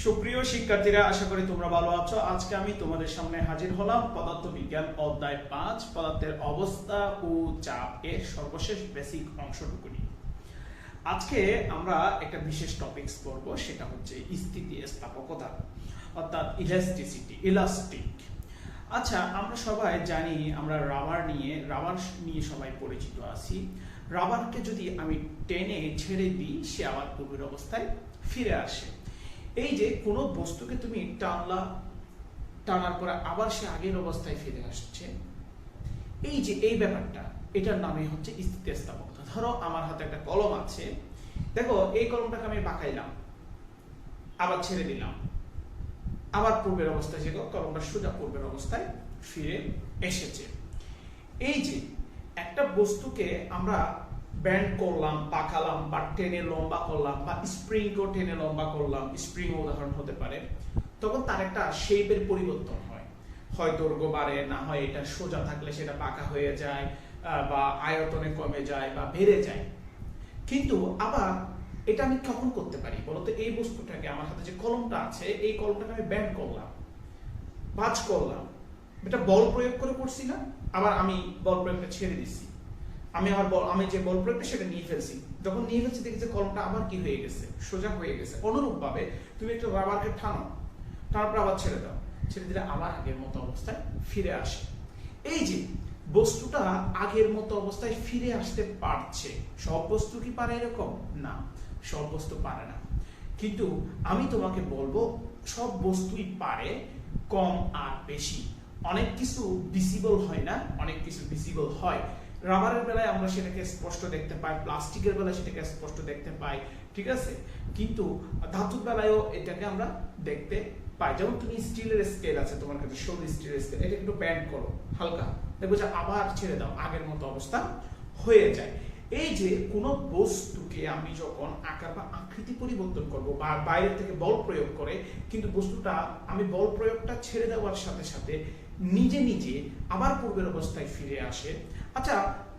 সুপ্রিয় শিক্ষার্থীরা, আশা করি তোমরা ভালো আছো। আজকে আমি তোমাদের সামনে হাজির হলাম পদার্থবিজ্ঞান অধ্যায় 5 পদার্থের অবস্থা ও চাপ এর সর্বশেষ বেসিক অংশটুকু নিয়ে। আজকে আমরা একটা বিশেষ টপিকস পড়ব, সেটা হচ্ছে স্থিতিস্থাপকতা অর্থাৎ ইলাস্টিক। আচ্ছা, আমরা সবাই জানি আমরা রাবার নিয়ে সবাই পরিচিত আছি। রাবারকে যদি আমি টেনে ছেড়ে দিই, সে আবার পূর্বের অবস্থায় ফিরে আসে। এই যে কোনো বস্তুকে তুমি টানার পরে আবার সে আগের অবস্থায় ফিরে আসছে, এই যে এই ব্যাপারটা, এটার নামে হচ্ছে স্থিতিস্থাপকতা। ধরো আমার হাতে একটা কলম আছে, দেখো এই কলমটাকে আমি বাঁকাইলাম, আবার ছেড়ে দিলাম, আবার পূর্বের অবস্থায় ছিল, কলমটা সোজা পূর্বের অবস্থায় ফিরে এসেছে। এই যে একটা বস্তুকে আমরা ব্যান্ড করলাম, পাকালাম, বা টেনে লম্বা করলাম, বা স্প্রিংকেও টেনে লম্বা করলাম, স্প্রিং উদাহরণ হতে পারে, তখন তার একটা শেপের পরিবর্তন হয়। হয় দৈর্ঘ্য বাড়ে, না হয় এটা সোজা থাকলে সেটা পাকা হয়ে যায়, বা আয়তনে কমে যায় বা বেড়ে যায়। কিন্তু আবার এটা আমি কখন করতে পারি বলতো? এই বস্তুটাকে, আমার হাতে যে কলমটা আছে, এই কলমটাকে আমি ব্যান্ড করলাম, ভাঁজ করলাম, এটা বল প্রয়োগ করে করছি না? আবার আমি বল প্রয়োগটা ছেড়ে দিচ্ছি, আমি যে বল প্রয়োগটা সেটা নিয়ে ফেলছি। যখন নিয়ে ফেলছি, দেখি যে কলমটা আবার কি হয়ে গেছে, সোজা হয়ে গেছে। অনুরূপ ভাবে তুমি একটা রাবারকে টানার পর আবার ছেড়ে দাও, ছেড়ে দিলে আবার আগের মতো অবস্থায় ফিরে আসে। এই যে বস্তুটা আগের মতো অবস্থায় ফিরে আসতে পারছে। সব বস্তু কি পারে এরকম? না, সব বস্তু পারে না। কিন্তু আমি তোমাকে বলবো, সব বস্তুই পারে, কম আর বেশি। অনেক কিছু ভিজিবল হয় না, অনেক কিছু ভিজিবল হয়। রাবারের বেলায় আমরা সেটাকে স্পষ্ট দেখতে পাই, প্লাস্টিকের বেলায় সেটাকে স্পষ্ট দেখতে পাই, ঠিক আছে? কিন্তু ধাতুর বেলায়ও এটাকে আমরা দেখতে পাই। যেমন তুমি স্টিলের স্কেল আছে তোমার কাছে, সরু স্টিলের স্কেল, এটা একটু ব্যান্ড করো হালকা, দেখবো যে আবার ছেড়ে দাও, আগের মতো অবস্থা হয়ে যায়। এই যে কোনো বস্তুকে আমি যখন আকার বা আকৃতি পরিবর্তন করব, বা বাইরে থেকে বল প্রয়োগ করে, কিন্তু বস্তুটা আমি বল প্রয়োগটা ছেড়ে দেওয়ার সাথে সাথে নিজে নিজে আবার পূর্বের অবস্থায় ফিরে আসে। আচ্ছা,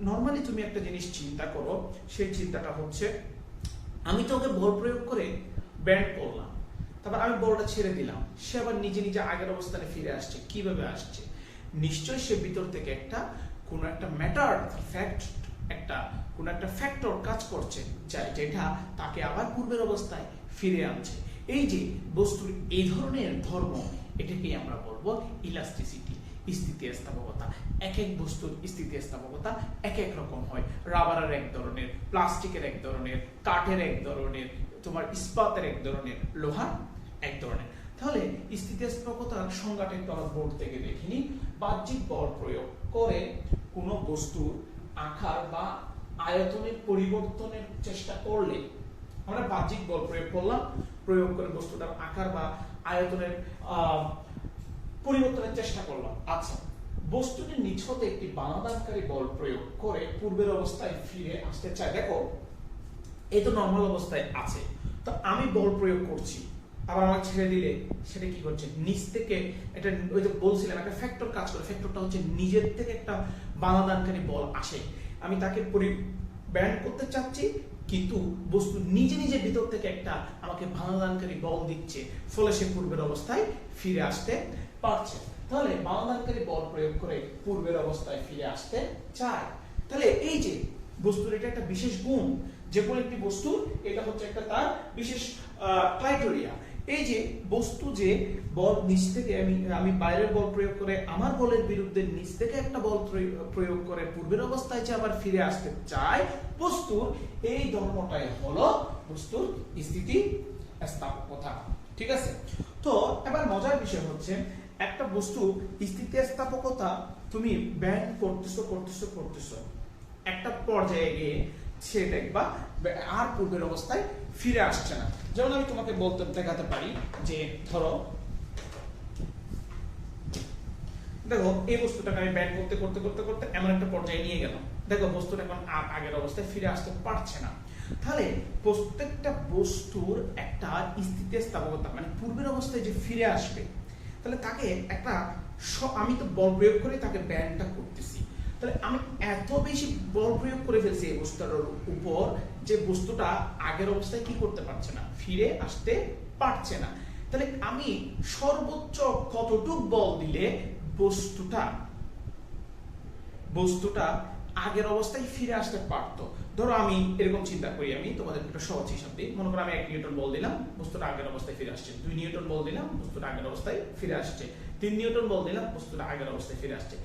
নর্মালি তুমি একটা জিনিস চিন্তা করো, সেই চিন্তাটা হচ্ছে, আমি তো ওকে বল প্রয়োগ করে ব্যান্ড করলাম, তারপর আমি বলটা ছেড়ে দিলাম, সে আবার নিজে নিজে আগের অবস্থানে ফিরে আসছে। কিভাবে আসছে? নিশ্চয়ই সে ভিতর থেকে কোনো একটা ম্যাটার, কোনো একটা ফ্যাক্টর কাজ করছে, যেটা তাকে আবার পূর্বের অবস্থায় ফিরে আনছে। এই যে বস্তুর এই ধরনের ধর্ম, এটাকেই আমরা বলবো ইলাস্টিসিটি, স্থিতিস্থাপকতা। এক এক বস্তুর স্থিতিস্থাপকতা এক এক রকম হয়। রাবারের এক ধরনের, প্লাস্টিকের এক ধরনের, কাঠের এক ধরনের, তোমার ইস্পাতের এক ধরনের, লোহার এক ধরনের। তাহলে স্থিতিস্থাপকতার সংজ্ঞাটা একটু আমরা বোর্ড থেকে দেখিনি। বাহ্যিক বল প্রয়োগ করে কোনো বস্তুর আকার বা আয়তনের পরিবর্তনের চেষ্টা করলে, আমরা বাহ্যিক বল প্রয়োগ করলাম, প্রয়োগ করে বস্তুটার আকার বা আয়তনের পরিবর্তনের চেষ্টা করলাম। আচ্ছা, বস্তুটির নিছক একটি বানাদানকারী বল প্রয়োগ করে পূর্বের অবস্থায় ফিরে আসতে চায়। দেখো, এই তো নর্মাল অবস্থায় আছে, তো আমি বল প্রয়োগ করছি, আবার আমার ছেড়ে দিলে সেটা কি করছে? নিচ থেকে এটা, ওই যে বলছিলাম, একটা ফ্যাক্টর কাজ করে। ফ্যাক্টরটা হচ্ছে নিজের থেকে একটা বানাদানকারী বল আসে। আমি তাকে ব্যান্ড করতে চাচ্ছি, কিন্তু বস্তু নিজে নিজে ভিতর থেকে একটা আমাকে বানাদানকারী বল দিচ্ছে, ফলে সে পূর্বের অবস্থায় ফিরে আসতে পারছে। তাহলে বানাদানকারী বল প্রয়োগ করে পূর্বের অবস্থায় ফিরে আসতে চায়। তাহলে এই যে বস্তুর এটা একটা বিশেষ গুণ, যে কোনো একটি বস্তুর এটা হচ্ছে একটা তার বিশেষ ক্রাইটেরিয়া। এই যে বস্তু যে বল নিচ থেকে, আমি বাইরের বল প্রয়োগ করে আমার বলের বিরুদ্ধে নিচ থেকে একটা বল প্রয়োগ করে পূর্বের অবস্থায় যে আবার ফিরে আসতে চায়, বস্তুর এই ধর্মটাই হলো বস্তুর স্থিতিস্থাপকতা। ঠিক আছে? তো এবার মজার বিষয় হচ্ছে, একটা বস্তু স্থিতিস্থাপকতা তুমি ব্যান্ড করতেছো, একটা পর্যায়ে গিয়ে সে দেখবা আর পূর্বের অবস্থায় ফিরে আসছে না। যেমন আমি তোমাকে দেখাতে পারি যে, ধরো দেখো এই বস্তুটাকে আমি ব্যান্ড করতে এমন একটা পর্যায়ে নিয়ে গেলাম, দেখো বস্তুটা এখন আর আগের অবস্থায় ফিরে আসতে পারছে না। তাহলে প্রত্যেকটা বস্তুর একটা স্থিতিস্থাপকতা, মানে পূর্বের অবস্থায় যে ফিরে আসবে, তাহলে তাকে একটা, আমি তো বল প্রয়োগ করে তাকে ব্যান্ডটা করতেছি, তাহলে আমি এত বেশি বল প্রয়োগ করে ফেলছি এই বস্তুটার উপর, যে বস্তুটা আগের অবস্থায় কি করতে পারছে না, ফিরে আসতে পারছে না। তাহলে আমি সর্বোচ্চ কতটুক বল দিলে বস্তুটা আগের অবস্থায় ফিরে আসতে পারতো। ধরো আমি এরকম চিন্তা করি, আমি তোমাদের একটা সহজ হিসাব দিই। মনে করো আমি 1 নিউটন বল দিলাম, বস্তুটা আগের অবস্থায় ফিরে আসছে। 2 নিউটন বল দিলাম, বস্তুটা আগের অবস্থায় ফিরে আসছে। 3 নিউটন বল দিলাম, বস্তুটা আগের অবস্থায় ফিরে আসছে।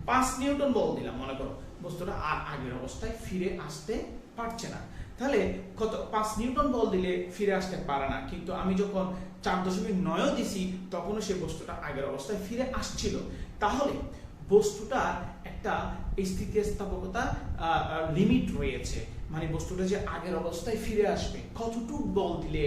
5 নিউটন বল দিলাম, মনে করো বস্তুটা আর আগের অবস্থায় ফিরে আসতে পারছে না। তাহলে কত 5 নিউটন বল দিলে ফিরে আসতে পারে না, কিন্তু আমি যখন 4.9 দিছি তখনও সেই বস্তুটা আগের অবস্থায় ফিরে আসছিল। তাহলে বস্তুটার একটা স্থিতিস্থাপকতা লিমিট রয়েছে, মানে বস্তুটা যে আগের অবস্থায় ফিরে আসবে কতটুক বল দিলে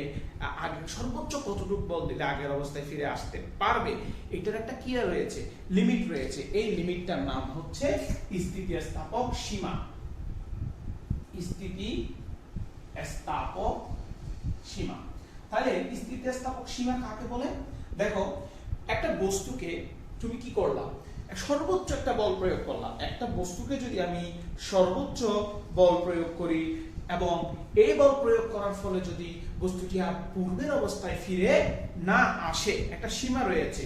সর্বোচ্চ কতটুক বল দিলে আগের অবস্থায় ফিরে আসতে পারবে, এটার একটা কি রয়েছে, লিমিট রয়েছে। এই লিমিটটার নাম হচ্ছে স্থিতিস্থাপক সীমা। স্থিতিস্থাপক সীমা। তাহলে স্থিতিস্থাপক সীমা কাকে বলে? দেখো, একটা বস্তুকে তুমি কি করলাম, সর্বোচ্চ একটা বল প্রয়োগ করলাম। একটা বস্তুকে যদি আমি সর্বোচ্চ বল প্রয়োগ করি এবং এই বল প্রয়োগ করার ফলে যদি বস্তুটি আর পূর্বের অবস্থায় ফিরে না আসে, একটা সীমা রয়েছে,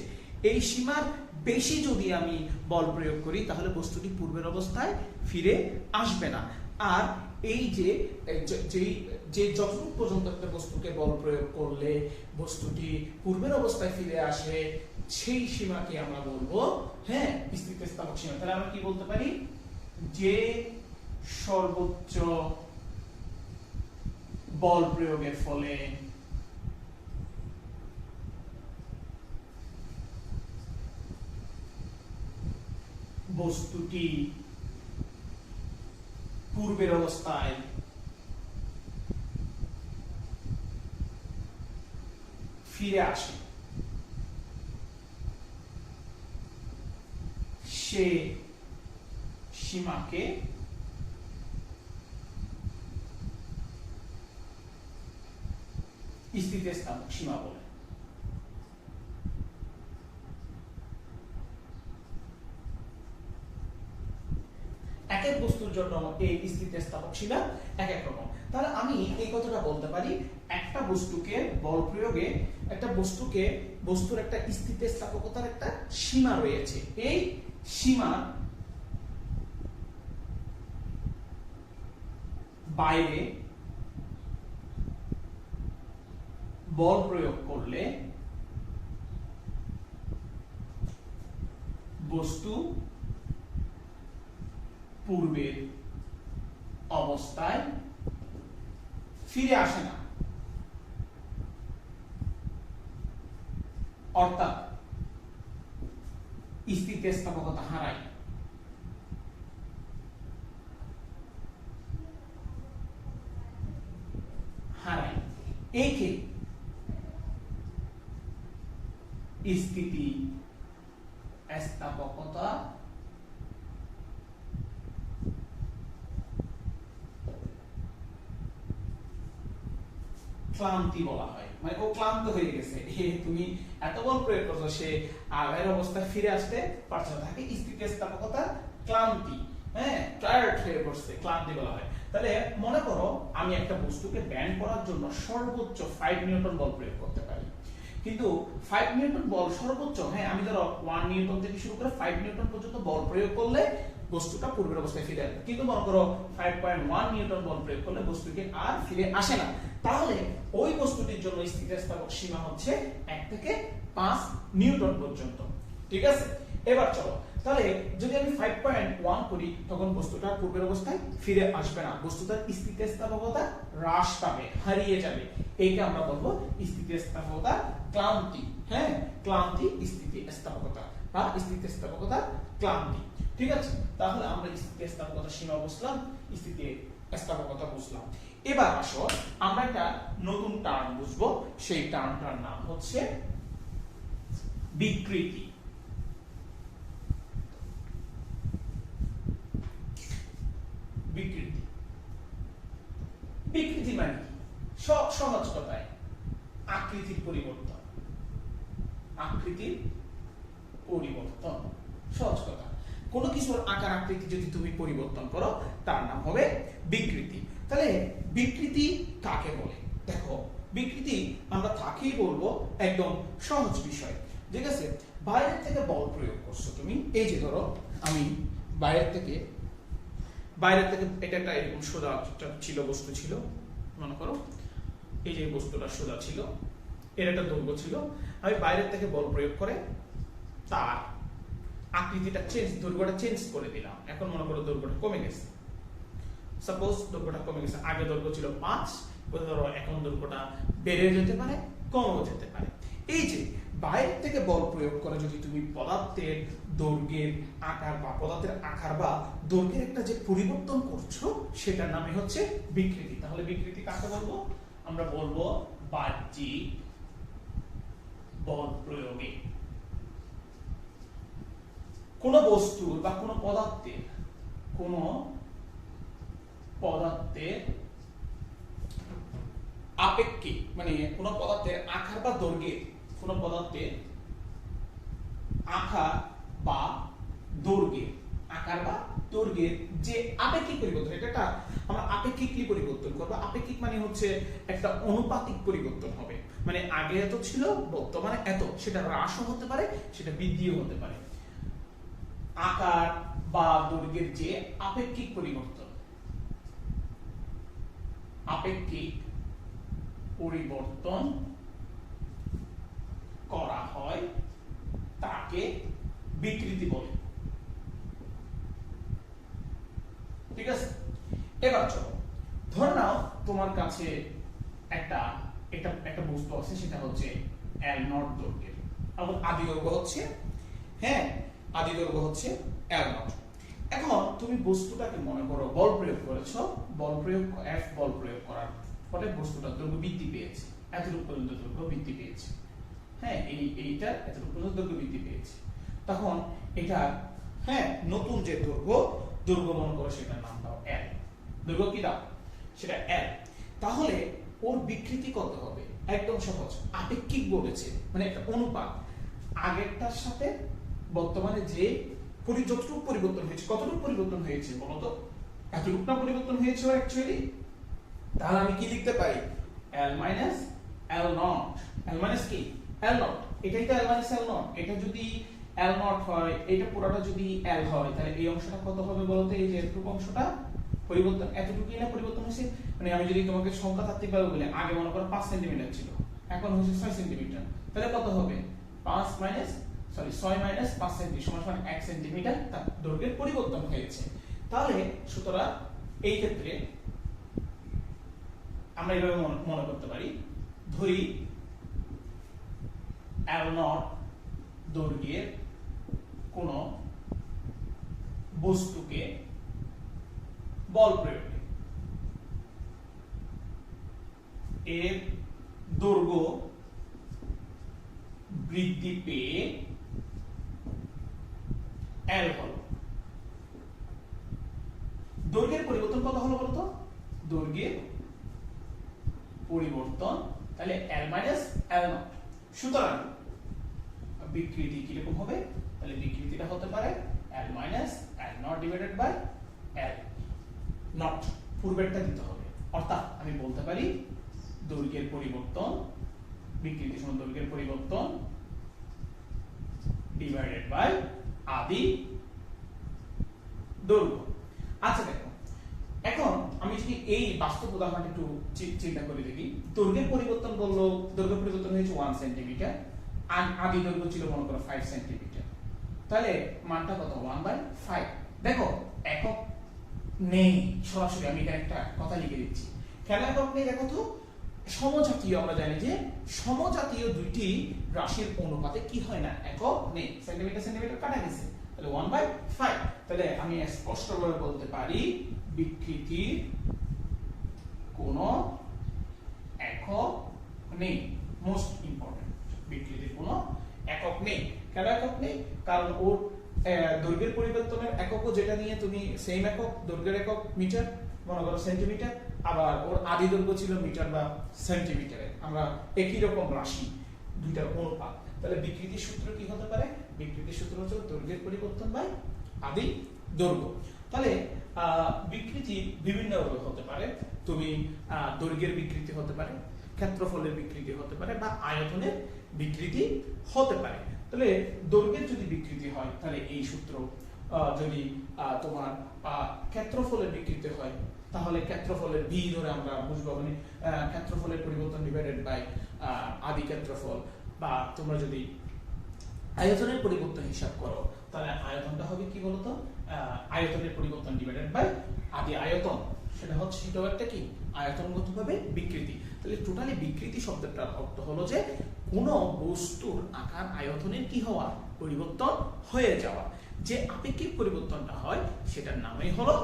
এই সীমার বেশি যদি আমি বল প্রয়োগ করি তাহলে বস্তুটি পূর্বের অবস্থায় ফিরে আসবে না। আর এই যে যতটুকু পর্যন্ত একটা বস্তুকে বল প্রয়োগ করলে বস্তুটি পূর্বের অবস্থায় ফিরে আসে, সেই সীমাকে আমরা বলবো স্থিতিস্থাপক সীমা। তাহলে আমরা কি বলতে পারি, যে সর্বোচ্চ বল প্রয়োগের ফলে বস্তুটি পূর্বের অবস্থায় ফিরে আসে, সে সীমাকে স্থিতিস্থাপক সীমা বলে। এক এক বস্তুর জন্য এই স্থিতিস্থাপক সীমা এক এক রকম। তাহলে আমি এই কথাটা বলতে পারি, একটা বস্তুকে বল প্রয়োগে বস্তুর একটা স্থিতিস্থাপকতার একটা সীমা রয়েছে। এই সীমা বাইরে বল প্রয়োগ করলে বস্তু পূর্বের অবস্থায় ফিরে আসে না, অর্থাৎ স্থিতিস্থাপকতা হারায়। একে স্থিতিস্থাপকতা ক্লান্তি বলা হয়। মানে ও ক্লান্ত হয়ে গেছে, তুমি এত বল প্রয়োগ করছো, সে আগের অবস্থায় ফিরে আসতে পারছে না, তাকে স্থিতিস্থাপকতা ক্লান্তি, টায়ার্ড হয়ে পড়ছে, ক্লান্তি বলা হয়। তাহলে মনে করো আমি একটা বস্তুকে ব্যান্ড করার জন্য সর্বোচ্চ 5 নিউটন বল প্রয়োগ করতে পারি, কিন্তু 5 নিউটন বল সর্বোচ্চ, আমি ধরো 1 নিউটন থেকে শুরু করে 5 নিউটন পর্যন্ত বল প্রয়োগ করলে বস্তুটা পূর্বের অবস্থায় ফিরে আসবে, কিন্তু মনে করো 5.1 নিউটন বল প্রয়োগ করলে বস্তুটি আর ফিরে আসে না। তাহলে ওই বস্তুটির জন্য স্থিতিস্থাপক সীমা হচ্ছে 1 থেকে 5 নিউটন পর্যন্ত। ঠিক আছে, এবার চলো, তাহলে যদি আমি 5.1 করি তখন বস্তুটা পূর্বের অবস্থায় ফিরে আসবে না, বস্তুটার স্থিতিস্থাপকতা হ্রাস পাবে, হারিয়ে যাবে। এইটা আমরা বলবো স্থিতিস্থাপকতা ক্লান্তি। ক্লান্তি স্থিতিস্থাপকতা বা স্থিতিস্থাপকতা ক্লান্তি। ঠিক আছে, তাহলে আমরা স্থিতিস্থাপকতা সীমা বুঝলাম, স্থিতিস্থাপকতা বুঝলাম। এবার আসো আমরা একটা নতুন টার্ম বুঝবো, সেই টার্মটার নাম হচ্ছে বিকৃতি। বিকৃতি বিকৃতি মানে সহজ কথায় আকৃতির পরিবর্তন। আকৃতির পরিবর্তন সহজ কথা, কোনো কিছুর আকার আকৃতি যদি তুমি পরিবর্তন করো তার নাম হবে বিকৃতি। তাহলে বিকৃতি কাকে বলে? দেখো, বিকৃতি আমরা তাকেই বলবো একদম সহজ বিষয়, ঠিক আছে। বাইরের থেকে বল প্রয়োগ করছো তুমি, এই যে ধরো আমি বাইরের থেকে এটা একটা এরকম সোজা ছিল, বস্তু ছিল, মনে করো এই যে বস্তুটা সোজা ছিল, এর একটা দৈর্ঘ্য ছিল, আমি বাইরের থেকে বল প্রয়োগ করে তার আকৃতিটা দৈর্ঘ্যটা চেঞ্জ করে দিলাম। এখন মনে করো দৈর্ঘ্যটা কমে গেছে, সাপোজ দৈর্ঘ্যটা কমে গেছে, আগে দৈর্ঘ্য ছিল 5, ধরো এখন দৈর্ঘ্যটা বেড়ে যেতে পারে, কমও যেতে পারে। এই যে বাইরের থেকে বল প্রয়োগ করে যদি তুমি পদার্থের দৈর্ঘ্যের আকার বা পদার্থের আকার বা দৈর্ঘ্যের একটা যে পরিবর্তন করছো, সেটার নামই হচ্ছে বিকৃতি। তাহলে বিকৃতি কাকে বলবো? আমরা বলবো বাহ্যিক বল প্রয়োগে কোন বস্তুর বা কোন পদার্থের আপেক্ষিক, মানে কোন পদার্থের আকার বা দৈর্ঘ্যের, কোন পদার্থের আকার বা দৈর্ঘ্যের যে আপেক্ষিক পরিবর্তন, এটা আমরা আপেক্ষিকলি পরিবর্তন করব। আপেক্ষিক মানে হচ্ছে একটা অনুপাতিক পরিবর্তন হবে, মানে আগে এত ছিল বর্তমানে এত, সেটা হ্রাসও হতে পারে, সেটা বৃদ্ধিও হতে পারে। আকার বা দৈর্ঘ্যের যে আপেক্ষিক পরিবর্তন করা হয় তাকে বিকৃতি বলে, ঠিক আছে। এবার চলো, ধরে নাও তোমার কাছে একটা বস্তু আছে, সেটা হচ্ছে L0 দৈর্ঘ্যের, এবং আদি দৈর্ঘ্য হচ্ছে L0। এখন তুমি বস্তুটাকে মনে করো বল প্রয়োগ করেছো, বল প্রয়োগ করার ফলে বস্তুটার দৈর্ঘ্য বৃদ্ধি পেয়েছে, এতটুকু পর্যন্ত দৈর্ঘ্য বৃদ্ধি পেয়েছে, এইটা এতটুকু পর্যন্ত দৈর্ঘ্য বৃদ্ধি পেয়েছে। তখন এটা নতুন যে দৈর্ঘ্য মনে করো, সেটার নাম দাও L, দৈর্ঘ্য কি দাও, সেটা L। তাহলে ওর বিকৃতি কত হবে? একদম সহজ, আপেক্ষিক বলেছে, মানে একটা অনুপাত, আগেরটার সাথে বর্তমানে যে যতটুকু পরিবর্তন হয়েছে, কতটুকু পরিবর্তন হয়েছে বলতো? এতটুকু না পরিবর্তন হয়েছে অ্যাকচুয়ালি। তাহলে আমি কি লিখতে পারি? L minus L0, L minus কি L0, এটাই তো L minus L0। এটা যদি L0 হয়, এটা পুরোটা যদি L হয়, তাহলে এই অংশটা কত হবে বলতো? এই যে এতটুকু অংশটা পরিবর্তন, এতটুকুই না পরিবর্তন হয়েছে। মানে আমি যদি তোমাকে সংখ্যা তাত্ত্বিকভাবে বলি, আগে মনে করো 5 সেন্টিমিটার ছিল, এখন হচ্ছে 6 সেন্টিমিটার, তাহলে কত হবে? 6 মাইনাস 5 সেন্টিমিটার সমান 1 সেন্টিমিটার তার দৈর্ঘ্যের পরিবর্তন হয়েছে। তাহলে সুতরাং এই ক্ষেত্রে আমরা এভাবে মনে করতে পারি, ধরি L0 দৈর্ঘ্যের কোন বস্তুকে বল প্রয়োগে এর দৈর্ঘ্য বৃদ্ধি পেয়ে L হলো। দৈর্ঘ্যের পরিবর্তন কত হলো বলতো? দৈর্ঘ্যের পরিবর্তন তাহলে L মাইনাস L0। সুতরাং বিকৃতি কিরকম হবে? তাহলে বিকৃতিটা হতে পারে L minus L0 divided by L naught, পূর্বেরটা দিতে হবে। অর্থাৎ আমি বলতে পারি দৈর্ঘ্যের পরিবর্তন, বিকৃতি সমান দৈর্ঘ্যের পরিবর্তন ডিভাইডেড বাই আদি দৈর্ঘ্য। আচ্ছা দেখো, এখন আমি যদি এই বাস্তব উদাহরণটা একটু চিন্তা করে দেখি, দৈর্ঘ্যের পরিবর্তন বললো, দৈর্ঘ্য পরিবর্তন হয়েছে 1 সেন্টিমিটার, আদি দৈর্ঘ্য ছিল মনে করো 5 সেন্টিমিটার, তাহলে মানটা কত? 1/5। দেখো একক নেই, সরাসরি আমি এখানে একটা কথা লিখে দিচ্ছি, কেন একক নেই? দেখো তো, সমজাতীয়, আমরা জানি যে সমজাতীয় দুইটি রাশির অনুপাতে কি হয় না, একক নেই, সেন্টিমিটার সেন্টিমিটার কাটা গেছে, তাহলে 1/5। তাহলে আমি স্পষ্টভাবে বলতে পারি বিকৃতির কোনো একক নেই। মোস্ট ইম্পর্টেন্ট, বিকৃতির কোনো একক নেই। কেন একক নেই? কারণ ওর দৈর্ঘ্যের পরিবর্তনের এককও যেটা নিয়ে তুমি সেম একক, দৈর্ঘ্যের একক মিটার, মনে করো সেন্টিমিটার, আবার ওর আদি দৈর্ঘ্য ছিল মিটার বা সেন্টিমিটারে, আমরা একই রকম রাশি, দুইটার অনুপাত। তাহলে বিকৃতির সূত্র কি হতে পারে? বিকৃতির সূত্র হচ্ছে দৈর্ঘ্যের পরিবর্তন বাই আদি দৈর্ঘ্য। তাহলে বিকৃতি বিভিন্ন ভাবে হতে পারে। তুমি দৈর্ঘ্যের বিকৃতি হতে পারে, ক্ষেত্রফলের বিকৃতি হতে পারে বা আয়তনের বিকৃতি হতে পারে। তাহলে দৈর্ঘ্যের যদি বিকৃতি হয় তাহলে এই সূত্র, যদি তোমার ক্ষেত্রফলের বিকৃতি হয় তাহলে ক্ষেত্রফলের ভি ধরে আমরা বুঝবো, মানে ক্ষেত্রফলের পরিবর্তন ডিভাইডেড বাই আদি ক্ষেত্রফল, বা তোমরা যদি আয়তনের পরিবর্তন হিসাব করো তাহলে আয়তনটা হবে কি বলতো, আয়তনের পরিবর্তন ডিভাইডেড বাই আদি আয়তন, সেটা হচ্ছে সেটাও একটা কি আয়তনগতভাবে বিকৃতি। তাহলে টোটালি বিকৃতি শব্দটার অর্থ হলো যে কোন বস্তুর আকার আয়তনের কি হওয়া, পরিবর্তন হয়ে যাওয়া। যে আপেক্ষিক পরিবর্তনটা হয় সেটার নামই হলো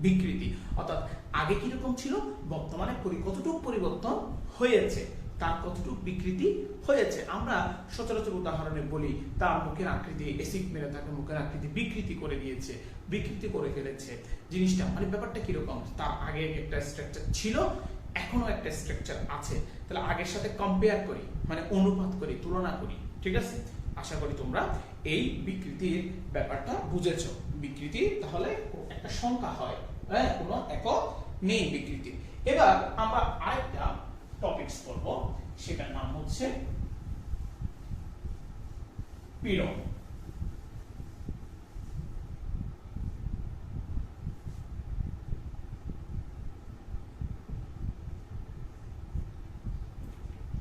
বিকৃতি। অর্থাৎ আগে কিরকম ছিল, বর্তমানে কতটুকু পরিবর্তন হয়েছে, তার কতটুকু বিকৃতি হয়েছে। আমরা সচরাচর উদাহরণে বলি তার মুখের আকৃতি, এসিড মেরে তাকে মুখের আকৃতি বিকৃতি করে দিয়েছে, বিকৃতি করে ফেলেছে। জিনিসটা মানে ব্যাপারটা কিরকম, তার আগে একটা স্ট্রাকচার ছিল, এখনো একটা স্ট্রাকচার আছে, তাহলে আগের সাথে কম্পেয়ার করি, মানে অনুপাত করি, তুলনা করি। ঠিক আছে, আশা করি তোমরা এই বিকৃতির ব্যাপারটা বুঝেছো। বিকৃতি তাহলে একটা সংখ্যা হয়, হ্যাঁ, কোনো একক নেই বিকৃতি। এবার আমরা আরেকটা টপিকস পড়ব, সেটার নাম হচ্ছে পীড়ন।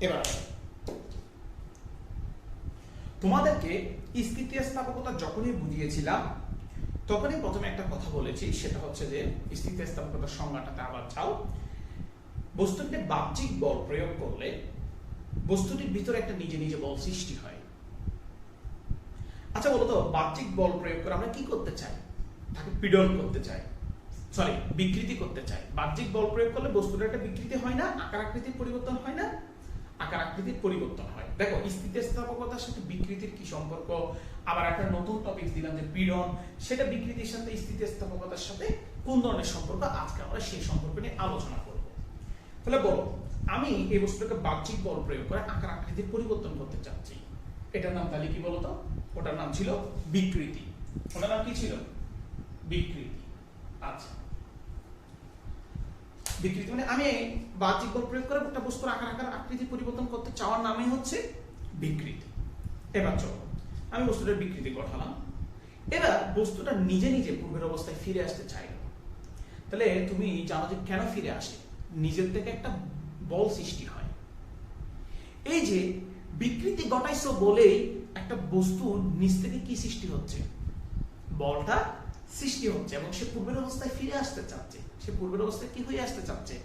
এবার তোমাদেরকে স্থিতিস্থাপকতা যখনই বুঝিয়েছিলাম তখনই প্রথমে একটা কথা বলেছি, সেটা হচ্ছে যে স্থিতিস্থাপকতার সংজ্ঞাটাতে আবার যাও। বস্তুটিতে বাহ্যিক বল প্রয়োগ করলে বস্তুটির ভিতরে একটা নিজে নিজে বল সৃষ্টি হয়। আচ্ছা বলতো, বাহ্যিক বল প্রয়োগ করে আমরা কি করতে চাই, তাকে পীড়ন করতে চাই, সরি বিকৃতি করতে চাই। বাহ্যিক বল প্রয়োগ করলে বস্তুটার একটা বিকৃতি হয় না, আকার আকৃতির পরিবর্তন হয় না, আকার আকৃতির পরিবর্তন হয়। দেখো স্থিতিস্থাপকতার সাথে বিকৃতির কি সম্পর্ক, আবার একটা নতুন টপিক দিলাম যে পীড়ন, সেটা বিকৃতির সাথে স্থিতিস্থাপকতার সাথে কোন ধরনের সম্পর্ক, আজকে আমরা সেই সম্পর্ক নিয়ে আলোচনা করব। তাহলে বলো, আমি এই বস্তুটাকে বাহ্যিক বল প্রয়োগ করে আকার আকৃতির পরিবর্তন করতে চাচ্ছি, এটার নাম তাহলে কি বলতো, ওটার নাম ছিল বিকৃতি। ওটার নাম কি ছিল, বিকৃতি। আচ্ছা, বিকৃতি মানে আমি বাহ্যিক বল প্রয়োগ করে একটা বস্তুর আকার আকৃতি পরিবর্তন করতে চাওয়ার নামই হচ্ছে বিকৃতি। এবার চলো, আমি বস্তুটার বিকৃতি ঘটালাম, এবার বস্তুটা নিজে নিজে পূর্বের অবস্থায় ফিরে আসতে চাইল। তাহলে তুমি জানো যে কেন ফিরে আসে, নিজের থেকে একটা বল সৃষ্টি হয়। এই যে বিকৃতি ঘটাইছো বলেই একটা বস্তু নিজ থেকে কি সৃষ্টি হচ্ছে, বলটা সৃষ্টি হচ্ছে, এবং সে পূর্বের অবস্থায় ফিরে আসতে চাচ্ছে। সে পূর্বের অবস্থায় কি হয়ে আসতে চাচ্ছে,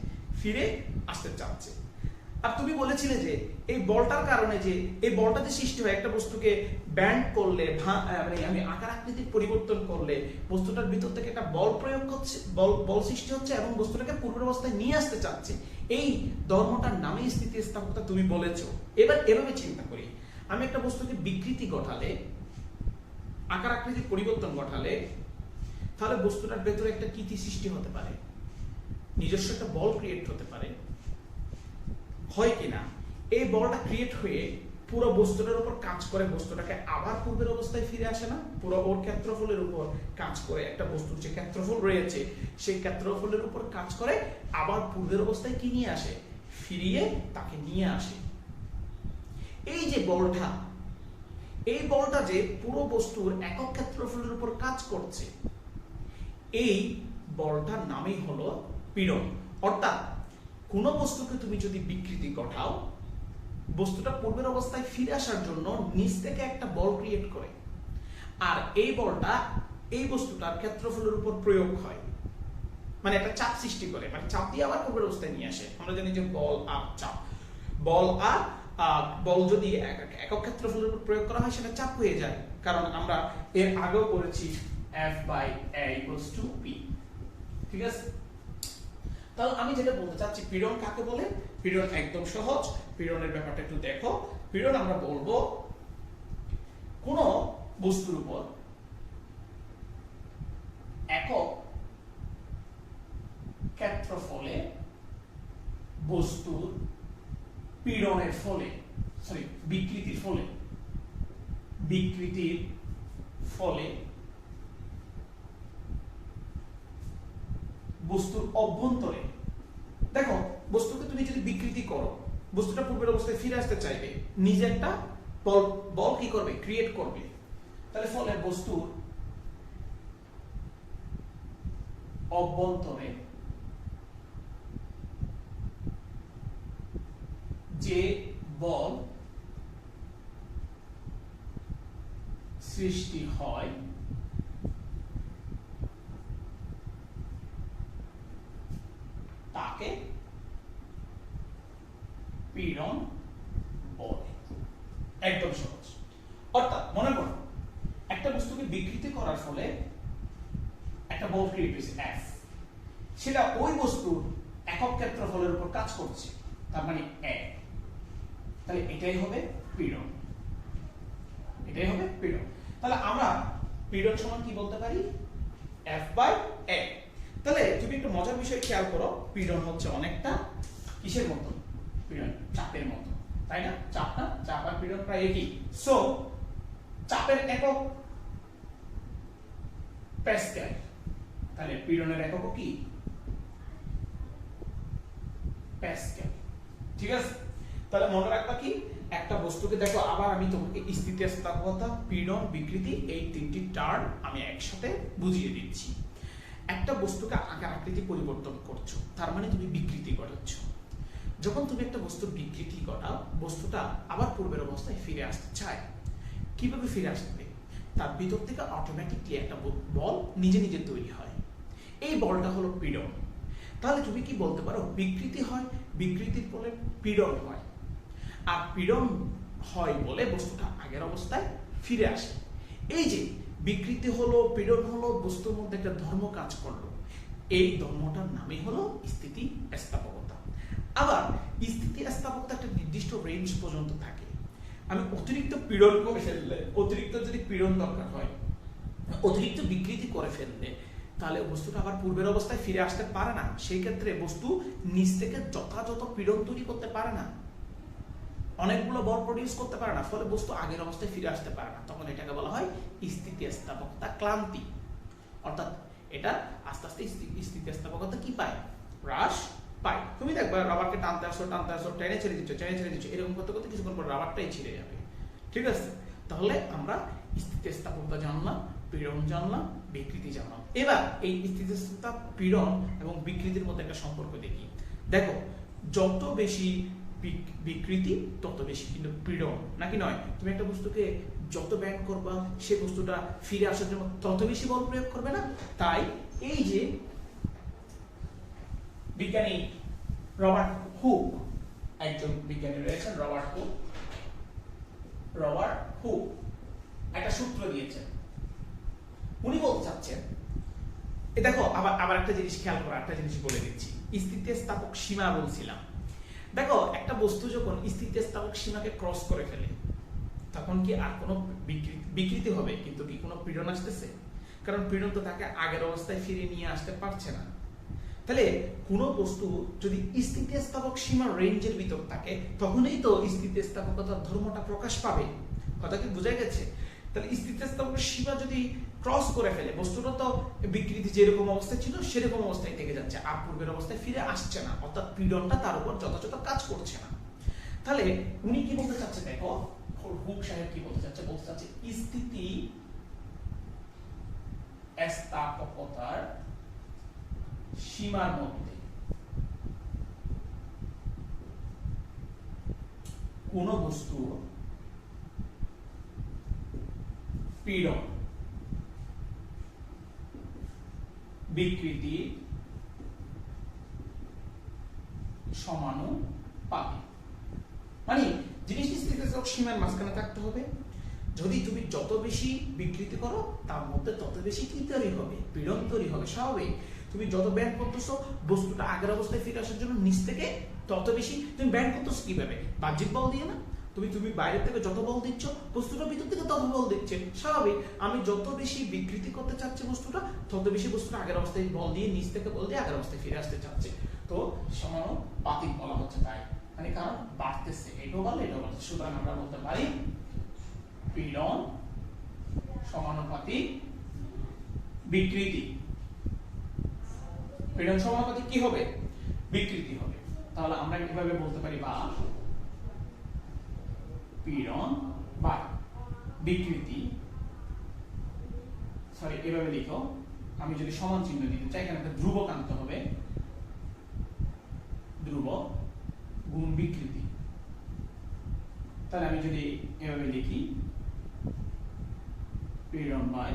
ফিরে আসতে চাচ্ছে। আর তুমি বলেছিলে যে এই বলটার কারণে, যে এই বলটা যে সৃষ্টি হয় একটা বস্তুকে ব্যান্ড করলে, মানে আমি আকার আকৃতির পরিবর্তন করলে বস্তুটার ভিতর থেকে একটা বল প্রয়োগ হচ্ছে, বল সৃষ্টি হচ্ছে এবং বস্তুটাকে পূর্বের অবস্থায় নিয়ে আসতে চাচ্ছে। এই ধর্মটার নামই স্থিতিস্থাপকতা তুমি বলেছো। এবার এভাবে চিন্তা করি, আমি একটা বস্তুকে বিকৃতি ঘটালে, আকার আকৃতির পরিবর্তন ঘটালে, তাহলে বস্তুটার ভেতরে একটা কি সৃষ্টি হতে পারে, নিজস্ব একটা বল ক্রিয়েট হতে পারে, হয় কিনা? এই বলটা ক্রিয়েট হয়ে পুরো বস্তুটার উপর কাজ করে, বস্তুটাকে আবার পূর্বের অবস্থায় ফিরে আসে না, পুরো ওর ক্ষেত্রফলের উপর কাজ করে, একটা বস্তুর যে ক্ষেত্রফল রয়েছে সেই ক্ষেত্রফলের উপর কাজ করে আবার পূর্বের অবস্থায় কি নিয়ে আসে, ফিরিয়ে তাকে নিয়ে আসে। এই যে বলটা, এই বলটা যে পুরো বস্তুর একক ক্ষেত্রফলের উপর কাজ করছে, এই বলটার নামই হলো পীড়ন। অর্থাৎ কোন বস্তুকে তুমি যদি বিকৃতি ঘটাও, বস্তুটা পূর্বের অবস্থায় ফিরে আসার জন্য নিচ থেকে একটা বল ক্রিয়েট করে, আর এই বলটা এই বস্তুটার ক্ষেত্রফলের উপর প্রয়োগ হয়, মানে একটা চাপ সৃষ্টি করে, মানে চাপ দিয়ে আবার পূর্বের অবস্থায় নিয়ে আসে। আমরা জানি যে বল আর চাপ, বল আর বল যদি একক ক্ষেত্রফলের উপর প্রয়োগ করা হয় সেটা চাপ হয়ে যায়, কারণ আমরা এর আগেও পড়েছি F/A=P। ঠিক আছে, তাহলে আমি যেটা বলতে চাচ্ছি, পীড়ন কাকে বলে? পীড়ন একদম সহজ, পীড়নের ব্যাপারটা একটু দেখো। পীড়ন আমরা বলবো কোন বস্তুর উপর একক ক্ষেত্রফলে বস্তুর পীড়নের ফলে, সরি বিকৃতির ফলে বস্তুর অভ্যন্তরে, দেখো বস্তুকে তুমি যদি বিকৃতি করো, বস্তুটা পূর্বের অবস্থায় ফিরে আসতে চাইবে, নিজে একটা বল বল কি করবে, ক্রিয়েট করবে। তাহলে ফলে বস্তুর অভ্যন্তরে যে বল সৃষ্টি হয় তাকে পীড়ন বলে। একদম সহজ। অর্থাৎ মনে করো একটা বস্তুকে বিকৃতি করার ফলে একটা বল ক্রিয়েট হয়েছে F, সেটা ওই বস্তুর একক ক্ষেত্রফলের উপর কাজ করছে, তার মানে A। তাহলে এটাই হবে পীড়ন, এটাই হবে পীড়ন। তাহলে আমরা পীড়ন সমান কি বলতে পারি, F/A। তাহলে তুমি একটু মজার বিষয় খেয়াল করো, পীড়ন হচ্ছে অনেকটা কিসের মতো, পীড়ন চাপের মতো, তাই না? চাপ না, চাপ আর পীড়ন প্রায় একই। সো চাপের একক প্যাসকেল, তাহলে পীড়নের একক কি, প্যাসকেল। ঠিক আছে, তাহলে মনে রাখবা কি, একটা বস্তুকে দেখো, আবার আমি তোমাকে স্থিতিস্থাপকতা, পীড়ন, বিকৃতি এই তিনটি টার্ম আমি একসাথে বুঝিয়ে দিচ্ছি। একটা বস্তুকে আকার আকৃতি পরিবর্তন করছো, তার মানে তুমি বিকৃতি ঘটাচ্ছ। যখন তুমি একটা বস্তুর বিকৃতি ঘটাও, বস্তুটা আবার পূর্বের অবস্থায় ফিরে আসতে চায়। কিভাবে ফিরে আসবে, তার ভিতর থেকে অটোমেটিকলি একটা বল নিজে নিজে তৈরি হয়, এই বলটা হলো পীড়ন। তাহলে তুমি কি বলতে পারো, বিকৃতি হয়, বিকৃতির ফলে পীড়ন হয়, আর পীড়ন হয় বলে বস্তুটা আগের অবস্থায় ফিরে আসে। এই যে বিকৃতি হলো, পীড়ন হলো, বস্তুর মধ্যে একটা ধর্ম কাজ করলো, এই ধর্মটার নামই হলো স্থিতিস্থাপকতা। আবার স্থিতিস্থাপকতা একটা নির্দিষ্ট রেঞ্জ পর্যন্ত থাকে। আমি অতিরিক্ত পীড়ন করে ফেললে, অতিরিক্ত যদি পীড়ন দরকার হয়, অতিরিক্ত বিকৃতি করে ফেললে, তাহলে বস্তুটা আবার পূর্বের অবস্থায় ফিরে আসতে পারে না। সেই ক্ষেত্রে বস্তু নিজ থেকে যথাযথ পীড়ন তৈরি করতে পারে না, অনেকগুলো বল প্রডিউস করতে পারে না, ফলে বস্তু আগের অবস্থায় ফিরে আসতে পারে না। তখন এটাকে বলা হয় স্থিতিস্থাপকতা ক্লান্তি। অর্থাৎ এটা আস্তে আস্তে স্থিতিস্থাপকতা কি পায়, হ্রাস পায়। তুমি দেখবা রাবারকে টানতে আসো, টেনে ছেড়ে দিচ্ছ, এরকম করতে করতে কিছুক্ষণ পর রাবারটাই ছিঁড়ে যাবে। ঠিক আছে, তাহলে আমরা স্থিতিস্থাপকতা জানলাম, পীড়ন জানলাম, বিকৃতি জানলাম। এবার এই স্থিতিস্থাপকতা, পীড়ন এবং বিকৃতির মধ্যে একটা সম্পর্ক দেখি। দেখো, যত বেশি বিকৃতি তত বেশি কিন্তু পীড়ন, নাকি নয়? তুমি একটা বস্তুকে যত ব্যান্ড করবা, সে বস্তুটা ফিরে আসার জন্য তত বেশি বল প্রয়োগ করবে না। তাই এই যে বিজ্ঞানী রবার্ট হুক, একজন বিজ্ঞানী রয়েছেন রবার্ট হুক একটা সূত্র দিয়েছেন। উনি বলতে চাচ্ছেন, দেখো আবার একটা জিনিস খেয়াল করো, একটা জিনিস বলে দিচ্ছি। স্থিতিস্থাপক সীমা বলছিলাম। দেখো, একটা বস্তু যখন স্থিতিস্থাপক সীমাকে ক্রস করে ফেলে, তখন কি আর কোনো বিকৃতি হবে, কিন্তু কি কোনো পীড়ন আসতেছে? কারণ পীড়ন তো তাকে আগের অবস্থায় ফিরিয়ে নিয়ে আসতে পারছে না। তাহলে কোনো বস্তু যদি স্থিতিস্থাপক সীমার রেঞ্জের ভিতর থাকে, তখনই তো স্থিতিস্থাপকতার ধর্মটা প্রকাশ পাবে। কথা কি বোঝা গেছে? তাহলে স্থিতিস্থাপক সীমা যদি ক্রস করে ফেলে, বস্তুটা তো বিকৃতি যেরকম অবস্থায় ছিল সেরকম অবস্থায় থেকে যাচ্ছে, আর পূর্বের অবস্থায় ফিরে আসছে না। অর্থাৎ পীড়নটা তার উপর যথাযথ কাজ করছে না। তাহলে উনি কি বলতে চাচ্ছে, দেখো হুক সাহেব কি বলতে চাচ্ছে, স্থিতিস্থাপকতার সীমার মধ্যে কোন বস্তু পীড়ন, বিকৃতি সমানুপাতিক। মানে জিনিসটি স্থিতিস্থাপক সীমার মাঝখানে থাকতে হবে। যদি তুমি যত বেশি বিকৃতি করো, তার মধ্যে তত বেশি কি তৈরি হবে, পীড়ন তৈরি হবে। স্বাভাবিক, তুমি যত ব্যান্ড করতেছো বস্তুটা আগের অবস্থায় ফিরে আসার জন্য নিচ থেকে তত বেশি তুমি ব্যান্ড করতেছো। কিভাবে? বাহ্যিক বল দিয়ে না। তুমি বাইরে থেকে যত বল দিচ্ছ, বস্তুটার ভিতর থেকে তত বল দিচ্ছে। স্বাভাবিক, আমি যত বেশি বিকৃতি করতে চাচ্ছি বস্তুটা, তত বেশি বস্তুটা আগের অবস্থায় বল দিয়ে, নিচ থেকে বল দিয়ে আগের অবস্থায় ফিরে আসতে চাচ্ছে। তো সমানুপাতিক বলা হচ্ছে, তাই মানে কারণ বাড়তেছে, এটাও বলে এটাও বলছে। সুতরাং আমরা বলতে পারি পীড়ন সমানুপাতিক বিকৃতি। পীড়ন সমানুপাতিক কি হবে? বিকৃতি হবে। তাহলে আমরা কিভাবে বলতে পারি, বা পীড়ন বাই বিকৃতি, সরি এভাবে লিখো, আমি যদি সমান চিহ্ন দিতে চাই এখানে একটা ধ্রুবক আনতে হবে, ধ্রুবক গুণ বিকৃতি। তাহলে আমি যদি এভাবে লিখি পীড়ন বাই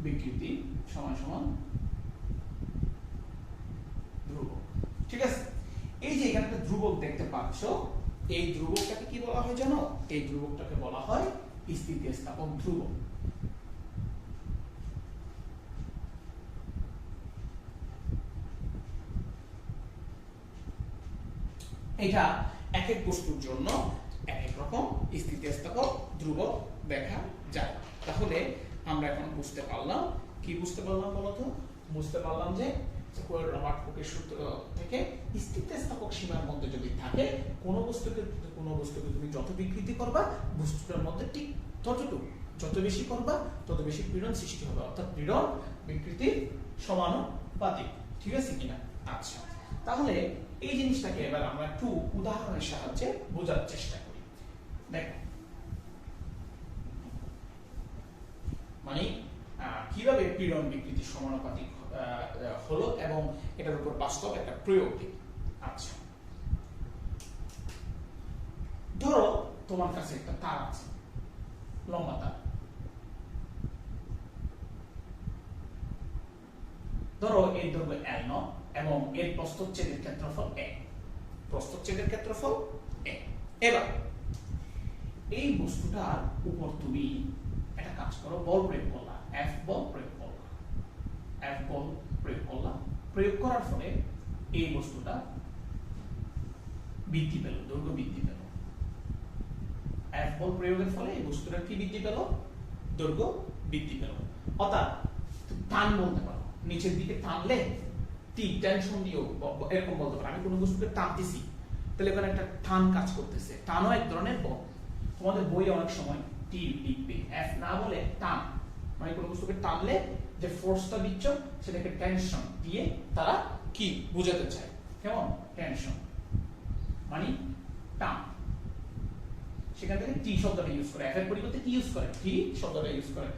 বিকৃতি সমান সমান ধ্রুবক। ঠিক আছে, এই যে এখানে একটা ধ্রুবক দেখতে পাচ্ছ, এই ধ্রুবকটাকে কি বলা হয় জানো? এই ধ্রুবকটাকে বলা হয় স্থিতিস্থাপক ধ্রুবক। এটা এক এক বস্তুর জন্য এক এক রকম স্থিতিস্থাপক ধ্রুবক দেখা যায়। তাহলে আমরা এখন বুঝতে পারলাম, কি বুঝতে পারলাম বলতো? বুঝতে পারলাম যে রবার্ট কোকের সূত্র থেকে স্থিতিস্থাপক সীমার মধ্যে যদি থাকে কোনো বস্তুকে তুমি যত বিকৃতি করবা বস্তুটার মধ্যে ঠিক ততটুকু, যত বেশি করবা তত বেশি পীড়ন সৃষ্টি হবে, অর্থাৎ পীড়ন বিকৃতির সমানুপাতিক। ঠিক আছে কিনা? আচ্ছা, তাহলে এই জিনিসটাকে এবার আমরা একটু উদাহরণের সাহায্যে বোঝার চেষ্টা করি। দেখো মানে কিভাবে পীড়ন বিকৃতি সমানুপাতিক হলো এবং এটার উপর বাস্তব একটা প্রয়োগ দিই। আচ্ছা, ধরো তোমার কাছে একটা তার আছে, লম্বা তার, ধরো এর দৈর্ঘ্য L0 এবং এর প্রস্থচ্ছেদের ক্ষেত্রফল a, প্রস্থচ্ছেদের ক্ষেত্রফল a। এবার এই বস্তুটার উপর তুমি একটা কাজ করো, বল প্রয়োগ করলা, F বল প্রয়োগ করলা, F বল প্রয়োগ করলা, প্রয়োগ করার ফলে এই বস্তুটা বৃদ্ধি পেল, দৈর্ঘ্য বৃদ্ধি পেল। F বল প্রয়োগের ফলে এই বস্তুটা কি বৃদ্ধি পেল? দৈর্ঘ্য বৃদ্ধি পেল। অর্থাৎ টান বলতে পারো, নিচের দিকে টানলে টি টেনশন দিও এরকম বলতে পারো। আমি কোনো বস্তুকে টানতেছি, তাহলে এখানে একটা টান কাজ করতেছে, টানও এক ধরনের বল। তোমাদের বইয়ে অনেক সময় টি লিখবে, এফ না বলে টান, মানে কোনো বস্তুকে টানলে যে ফোর্সটা দিচ্ছ সেটাকে টেনশন দিয়ে তারা কি বোঝাতে চায়, কেমন? টেনশন মানে টান। সেখান থেকে টি শব্দটা ইউজ করে, এফ এর পরিবর্তে কি ইউজ করে? টি শব্দটা ইউজ করে।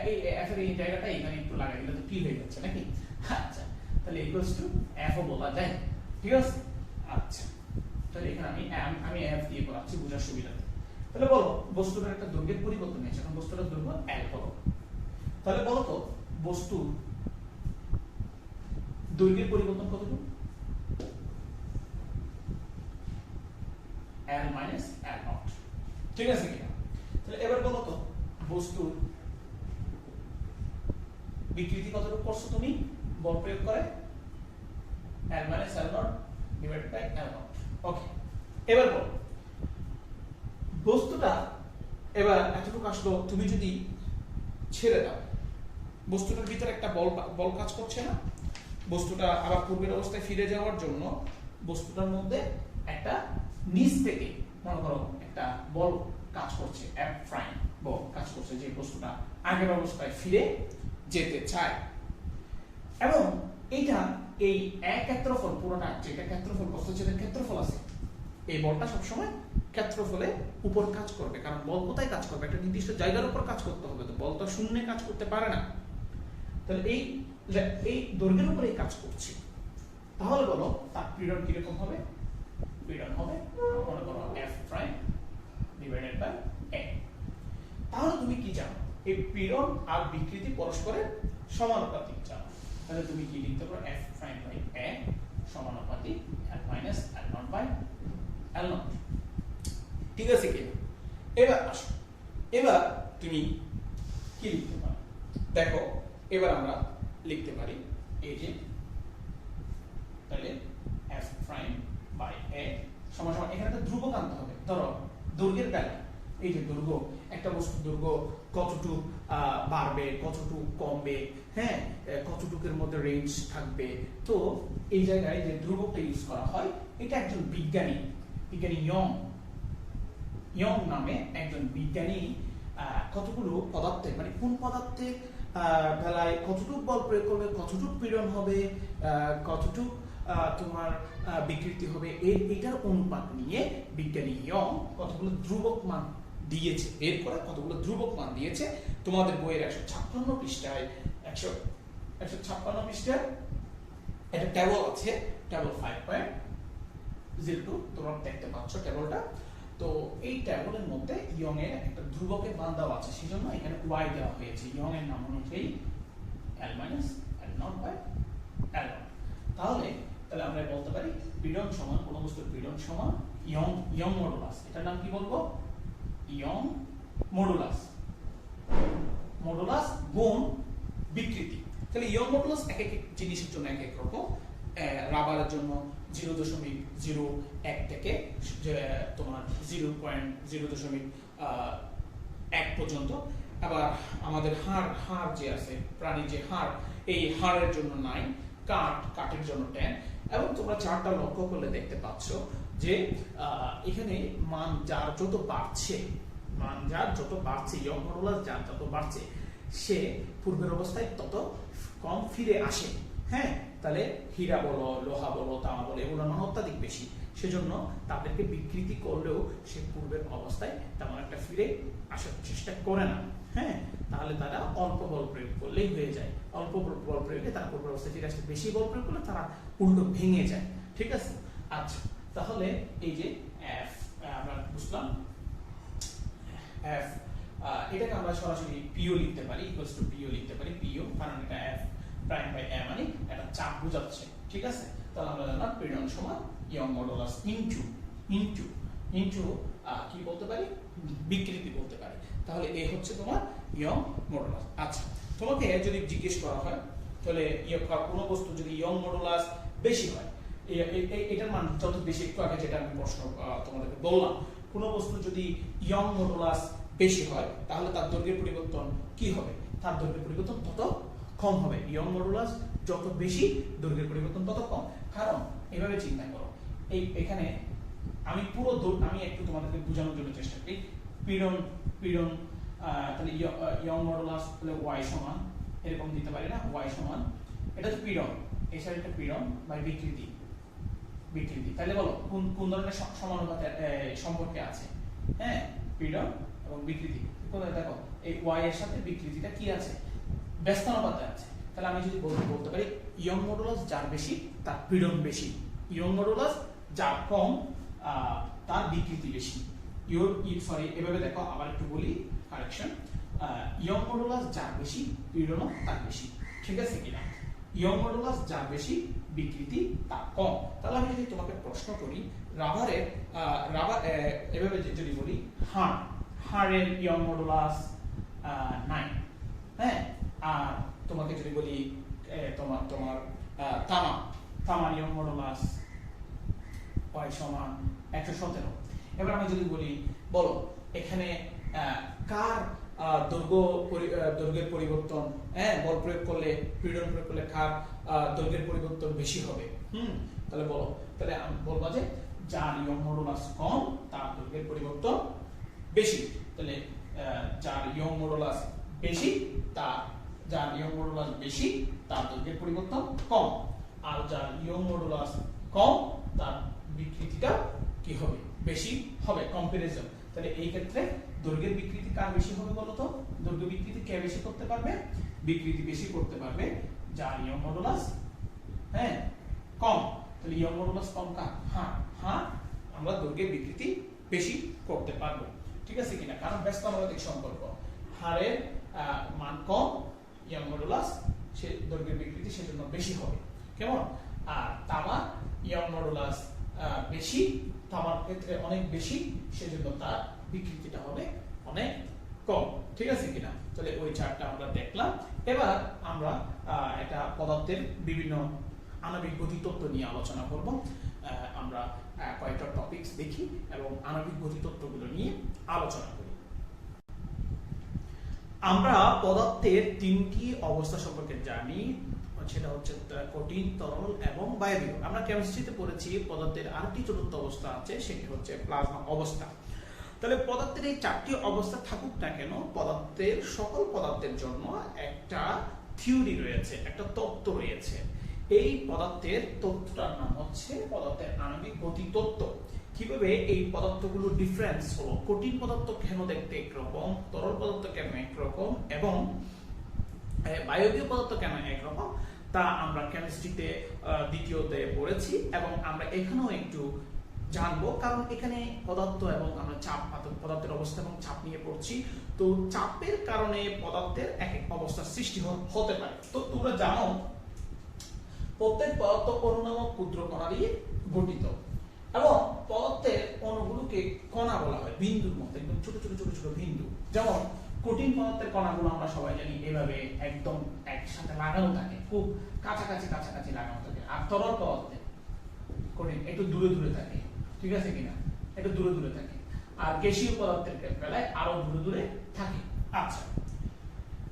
এই এফ এর এই জায়গাটা এখানে একটু লাগাই দিলে তো টি হয়ে যাচ্ছে নাকি? আচ্ছা, তাহলে ইকুয়ালস টু এফ ও বলা যায়। ঠিক আছে? আচ্ছা, তাহলে এখানে আমি এফ দিয়ে করাচ্ছি বোঝার সুবিধাতে। তাহলে বলো বস্তুটার একটা দৈর্ঘ্যের পরিবর্তন হয়েছে, এখন বস্তুটার দৈর্ঘ্য L হলো। তাহলে বলো তো বস্তুর দৈর্ঘ্যের পরিবর্তন কতটুকু? L minus L0। ঠিক আছে কিনা? তাহলে এবার বলো তো বস্তুর বিকৃতি কতটুকু করছো তুমি বল প্রয়োগ করে? L minus L0 divided by L0। Okay, এবার বলো বস্তুটা এবার এতটুকু আসলো, তুমি যদি ছেড়ে দাও বস্তুটার ভিতরে একটা বল কাজ করছে না? বস্তুটা আবার পূর্বের অবস্থায় ফিরে যাওয়ার জন্য বস্তুটার মধ্যে একটা নিচ থেকে মনে করো একটা বল কাজ করছে, এফ প্রাইম বল কাজ করছে, যে বস্তুটা আগের অবস্থায় ফিরে যেতে চায়। এবং এইটা এই এক ক্ষেত্রফল পুরোটা, যেটা ক্ষেত্রফল প্রস্থচ্ছেদের ক্ষেত্রফল আছে, এই বলটা সবসময় ক্ষেত্রফলে উপর কাজ করবে, কারণ বল কোথায় কাজ করবে? একটা নির্দিষ্ট জায়গার উপর কাজ করতে হবে, তো বল তো শূন্যে কাজ করতে পারে না। তাহলে এই দৈর্ঘ্যের উপরে কাজ করছে, তাহলে বলো তার পীড়ন কিরকম হবে? পীড়ন হবে মনে করো এফ প্রাইম ডিভাইডেড বাই এ। তাহলে তুমি কি জানো? এই পীড়ন আর বিকৃতি পরস্পরের সমানুপাতিক জানো। তাহলে তুমি কি লিখতে পারো? এফ প্রাইম বাই এ সমানুপাতিক F minus L naught by L naught. ঠিক আছে কি? এবার আসো, এবার তুমি কি লিখতে পারো? দেখো এবার আমরা লিখতে পারি এই যে তাহলে এফ প্রাইম বাই এ সমান সমান, এখানে একটা ধ্রুবক আনতে হবে। ধরো দৈর্ঘ্যের বেলা, এই যে দৈর্ঘ্য, একটা বস্তুর দৈর্ঘ্য কতটুকু বাড়বে, কতটুকু কমবে, হ্যাঁ, কতটুকুর মধ্যে রেঞ্জ থাকবে। তো এই জায়গায় যে ধ্রুবকটা ইউজ করা হয়, এটা একজন বিজ্ঞানী ইয়ং নামে একজন বিজ্ঞানী কতগুলো পদার্থে, মানে কোন পদার্থের বেলায় কতটুকু বল প্রয়োগ করবে, কতটুকু পীড়ন হবে, কতটুকু তোমার বিকৃতি হবে এটার অনুপাত নিয়ে বিজ্ঞানী ইয়ং কতগুলো ধ্রুবক মান দিয়েছে, এর করে কতগুলো ধ্রুবক মান দিয়েছে তোমাদের বইয়ের 156 পৃষ্ঠায় 156 পৃষ্ঠায় একটা টেবল আছে, টেবল 5.02 তোমরা দেখতে পাচ্ছ টেবলটা। তো এই টেবলের মধ্যে ইয়ং এর একটা ধ্রুবকের মান দেওয়া আছে, সেজন্য এখানে y দেওয়া হয়েছে। ইয়ং এর নাম অনুযায়ী L minus L0 by L1। তাহলে আমরা বলতে পারি পীড়ন সমান কোন বস্তুর পীড়ন সমান ইয়ং মডুলাস। এটার নাম কি বলবো? ইয়ং মডুলাস গুণ বিকৃতি। তাহলে ইয়ং মডুলাস এক এক জিনিসের জন্য এক এক রকম। রাবারের জন্য 0.01 থেকে তোমার 0.1 পর্যন্ত। আবার আমাদের হাড় যে আছে, প্রাণীর যে হাড়, এই হাড়ের জন্য 9, কাঠের জন্য 10। এবং তোমরা চারটা লক্ষ্য করলে দেখতে পাচ্ছ যে এখানে মান যার যত বাড়ছে, ইয়ং মডুলাস যার যত বাড়ছে, সে পূর্বের অবস্থায় তত কম ফিরে আসে। হ্যাঁ, তাহলে হীরা বলো, লোহা বলো, তামা বলো, এগুলোর মান অত্যাধিক বেশি, সেজন্য তাদেরকে বিকৃতি করলেও সে পূর্বের অবস্থায় তেমন একটা ফিরে আসার চেষ্টা করে না। হ্যাঁ, তাহলে তারা অল্প বল প্রয়োগ করলেই হয়ে যায়। অল্প বল প্রয়োগে তারা পূর্বের অবস্থায় ফিরে আসে, বেশি বল প্রয়োগ করলে তারা উল্টো ভেঙে যায়। ঠিক আছে? আচ্ছা, তাহলে এই যে F আমরা বুঝলাম, F এটাকে আমরা সরাসরি PO লিখতে পারি, ইকুয়ালস টু PO লিখতে পারি, PO, কারণ এটা F প্রাইম বাই A মানে এটা চাপ বোঝাচ্ছে। ঠিক আছে? তাহলে আমরা জানলাম পীড়ন সমান ইয়ং মডুলাস ইনটু কি বলতে পারি? বিকৃতি বলতে পারি। তাহলে এই হচ্ছে তোমার ইয়ং মডুলাস। আচ্ছা, তোমাকে যদি জিজ্ঞেস করা হয় তাহলে কোনো বস্তু যদি ইয়ং মডুলাস বেশি হয়, এটার মান যত বেশি, একটু আগে যেটা আমি প্রশ্ন তোমাদেরকে বললাম, কোনো বস্তু যদি ইয়ং মডুলাস বেশি হয় তাহলে তার দৈর্ঘ্যের পরিবর্তন কি হবে? তার দৈর্ঘ্যের পরিবর্তন তত কম হবে। ইয়ং মডুলাস যত বেশি, দৈর্ঘ্যের পরিবর্তন তত কম। কারণ এভাবে চিন্তা করো, এখানে আমি একটু তোমাদেরকে বোঝানোর জন্য চেষ্টা করি। পীড়ন তাহলে ইয়ং মডুলাস তাহলে y সমান এরকম দিতে পারি না, y সমান, এটা তো পীড়ন, এই সাইডটা পীড়ন বাই বিকৃতি। তাহলে বলো কোন ধরনের সমানুপাতে সম্পর্কে আছে? হ্যাঁ, পীড়ন এবং বিকৃতি। কোথায় দেখো, এই y এর সাথে বিকৃতিটা কি আছে? ব্যস্তানুপাতে আছে। তাহলে আমি যদি বলতে পারি ইয়ং মডুলাস যার বেশি তার পীড়ন বেশি, ইয়ং মডুলাস যার কম তার বিকৃতি বেশি। এভাবে দেখো, আবার একটু বলি, কারেকশন, ইয়ং মডুলাস যার বেশি, পীড়ন তার বেশি। ঠিক আছে কিনা? ইয়ং মডুলাস যার বেশি, বিকৃতি তার কম। তাহলে আমি যদি তোমাকে প্রশ্ন করি রাবার এভাবে যদি বলি হাড়ের ইয়ং মডুলাস 9, হ্যাঁ, আর তোমাকে যদি বলি তোমার তামার ইয়ং মডুলাস y সমান 117। এবার আমি যদি বলো এখানে কার দৈর্ঘ্যের পরিবর্তন, হ্যাঁ, বল প্রয়োগ করলে, পীড়ন প্রয়োগ করলে কার দৈর্ঘ্যের পরিবর্তন বেশি হবে? তাহলে বলো, তাহলে আমি বলবো যে যার ইয়ং মডুলাস কম তার দৈর্ঘ্যের পরিবর্তন বেশি। তাহলে যার ইয়ং মডুলাস বেশি তার দৈর্ঘ্যের পরিবর্তন কম, আর যার ইয়ং মডুলাস কম তার বিকৃতিটা কি হবে? বেশি হবে, কম্পারিজন। তাহলে এই ক্ষেত্রে দৈর্ঘ্যের বিকৃতি কার বেশি হবে বলো তো? দৈর্ঘ্য বিকৃতি কে বেশি করতে পারবে? বিকৃতি বেশি করতে পারবে যার ইয়ং মডুলাস, হ্যাঁ, কম। তাহলে ইয়ং মডুলাস কম কার? হ্যাঁ, আমরা দৈর্ঘ্যের বিকৃতি বেশি করতে পারবো। ঠিক আছে কিনা? কারণ ব্যস্তানুপাতিক সম্পর্ক, হাড়ের মান কম, ইয়ং মডুলাস সে দৈর্ঘ্যের বিকৃতি সেজন্য বেশি হবে। কেমন? আর তামার ইয়ং মডুলাস বেশি, তামার ক্ষেত্রে অনেক বেশি, সেজন্য তার বিকৃতিটা হবে অনেক কম। ঠিক আছে কিনা? তাহলে ওই চারটা আমরা দেখলাম। এবার আমরা একটা পদার্থের বিভিন্ন আণবিক গতিতত্ত্ব নিয়ে আলোচনা করব। আমরা কয়েকটা টপিকস দেখি এবং আণবিক গতিতত্ত্বগুলো নিয়ে আলোচনা করি। আমরা পদার্থের তিনটি অবস্থা সম্পর্কে জানি, সেটা হচ্ছে কঠিন, তরল এবং বায়বীয়। আমরা কেমিস্ট্রিতে পড়েছি পদার্থের আরেকটি চতুর্থ অবস্থা আছে, সেটি হচ্ছে প্লাজমা অবস্থা। তাহলে পদার্থের এই চারটি অবস্থা থাকুক না কেন, সকল পদার্থের জন্য একটা থিওরি রয়েছে, একটা তত্ত্ব রয়েছে। এই পদার্থের তত্ত্বটার নাম হচ্ছে পদার্থের আণবিক গতি তত্ত্ব। কিভাবে এই পদার্থগুলো ডিফারেন্স হলো, কঠিন পদার্থ কেন দেখতে একরকম, তরল পদার্থ কেন একরকম এবং বায়বীয় পদার্থ কেন একরকম, তা আমরা কেমিস্ট্রিতে দ্বিতীয়তে পড়েছি এবং আমরা এখানেও একটু জানবো, কারণ এখানে পদার্থ এবং আমরা চাপ, পদার্থের অবস্থা এবং চাপ নিয়ে পড়ছি। তো চাপের কারণে পদার্থের এক এক অবস্থার সৃষ্টি হতে পারে। তো তোমরা জানো প্রত্যেক পদার্থ অণু নামক ক্ষুদ্র কণা দিয়ে গঠিত এবং পদার্থের অণুগুলোকে কণা বলা হয়, বিন্দুর মতো, একদম ছোট ছোট ছোট ছোট বিন্দু। যেমন কঠিন পদার্থের কণাগুলো আমরা সবাই জানি এভাবে একদম একসাথে লাগানো থাকে, খুব কাছাকাছি কাছাকাছি লাগানো থাকে। আর তরল পদার্থে কঠিন একটু দূরে দূরে থাকে, ঠিক আছে কিনা, একটু দূরে দূরে থাকে। আর গ্যাসীয় পদার্থের বেলায় আরো দূরে দূরে থাকে। আচ্ছা,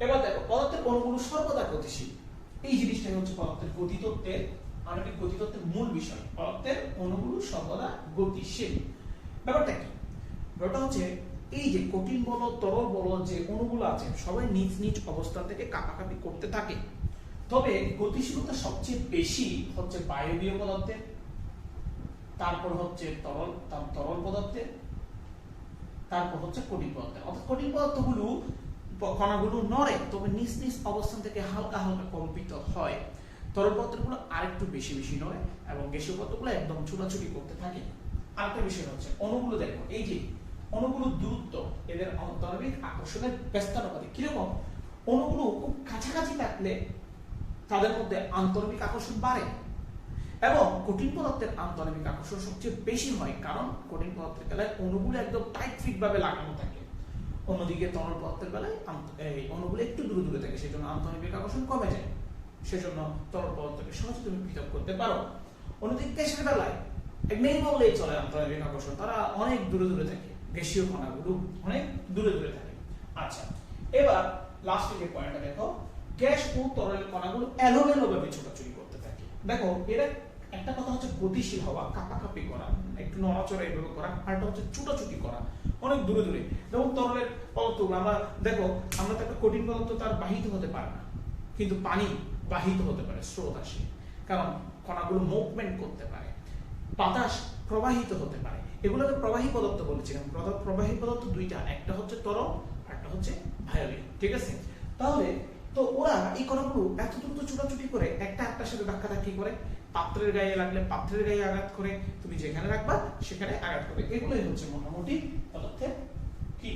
এবার দেখো পদার্থের অণুগুলো সর্বদা গতিশীল। এই জিনিসটাই হচ্ছে পদার্থের গতিতত্ত্বের, আণবিক গতিতত্ত্বের মূল বিষয়। পদার্থের অণুগুলো সর্বদা গতিশীল। ব্যাপারটা কি? ব্যাপারটা হচ্ছে এই যে কঠিন বল, তরল বল, যে অণুগুলো আছে সবাই নিজ নিজ অবস্থান থেকে কাঁপাকাঁপি করতে থাকে। তবে গতিশীলতা সবচেয়ে বেশি হচ্ছে বায়বীয় পদার্থের, তারপর হচ্ছে তরল পদার্থের, তারপর হচ্ছে কঠিন পদার্থের। অর্থাৎ কঠিন পদার্থগুলো কণাগুলো নড়ে, তবে নিজ নিজ অবস্থান থেকে হালকা হালকা কম্পিত হয়। তরল পদার্থগুলো আরেকটু বেশি বেশি নড়ে এবং গ্যাসীয় পদার্থগুলো একদম ছোটাছুটি করতে থাকে। আরেকটা বিষয় হচ্ছে অণুগুলো, দেখো এই যে অণুগুলোর দূরত্ব, এদের আন্তরিক আকর্ষণের ব্যস্তানুপাতিক। কিরকম? অণুগুলো খুব কাছাকাছি থাকলে তাদের মধ্যে আন্তরিক আকর্ষণ বাড়ে এবং কঠিন পদার্থের আন্তরিক আকর্ষণ সবচেয়ে বেশি হয়, কারণ কঠিন পদার্থের বেলায় অণুগুলো একদম টাইট ফিট ভাবে লাগানো থাকে। অন্যদিকে তরল পদার্থের বেলায় এই অণুগুলো একটু দূরে দূরে থাকে, সেজন্য আন্তরিক আকর্ষণ কমে যায়, সেজন্য তরল পদার্থকে সহজে তুমি পৃথক করতে পারো। অন্যদিকে গ্যাসের বেলায় নেই বললেই চলে আন্তরিক আকর্ষণ, তারা অনেক দূরে দূরে থাকে, গ্যাসীয় কণাগুলো অনেক দূরে দূরে থাকে। আচ্ছা, এবার লাস্টে যে পয়েন্টটা দেখো, গ্যাস ও তরল কণাগুলো এলোমেলো ভাবে ছোটাছুটি করতে থাকে। দেখো এরা একটা কথা হচ্ছে গতিশীল হওয়া, কাঁপাকাঁপি করা, একটু নড়াচড়া এভাবে করা, আরটা হচ্ছে ছুটাছুটি করা অনেক দূরে দূরে। যেমন তরলের পদার্থগুলো আমরা দেখো, আমরা তো একটা কঠিন পদার্থ তার বাহিত হতে পারে না, কিন্তু পানি বাহিত হতে পারে, স্রোত আসে, কারণ কণাগুলো মুভমেন্ট করতে পারে। বাতাস প্রবাহিত হতে পারে, এগুলোকে প্রবাহী পদার্থ বলেছিলাম। প্রবাহী পদার্থ দুইটা, একটা হচ্ছে তরল, একটা হচ্ছে বায়বীয়, ঠিক আছে? তাহলে তো ওরা এই কণাগুলো এত দ্রুত ছুটাছুটি করে, একটা একটার সাথে ধাক্কাধাক্কি করে, পাত্রের গায়ে লাগলে পাত্রের গায়ে আঘাত করে, তুমি যেখানে রাখবা সেখানে আঘাত করে। এগুলোই হচ্ছে মোটামুটি পদার্থের কি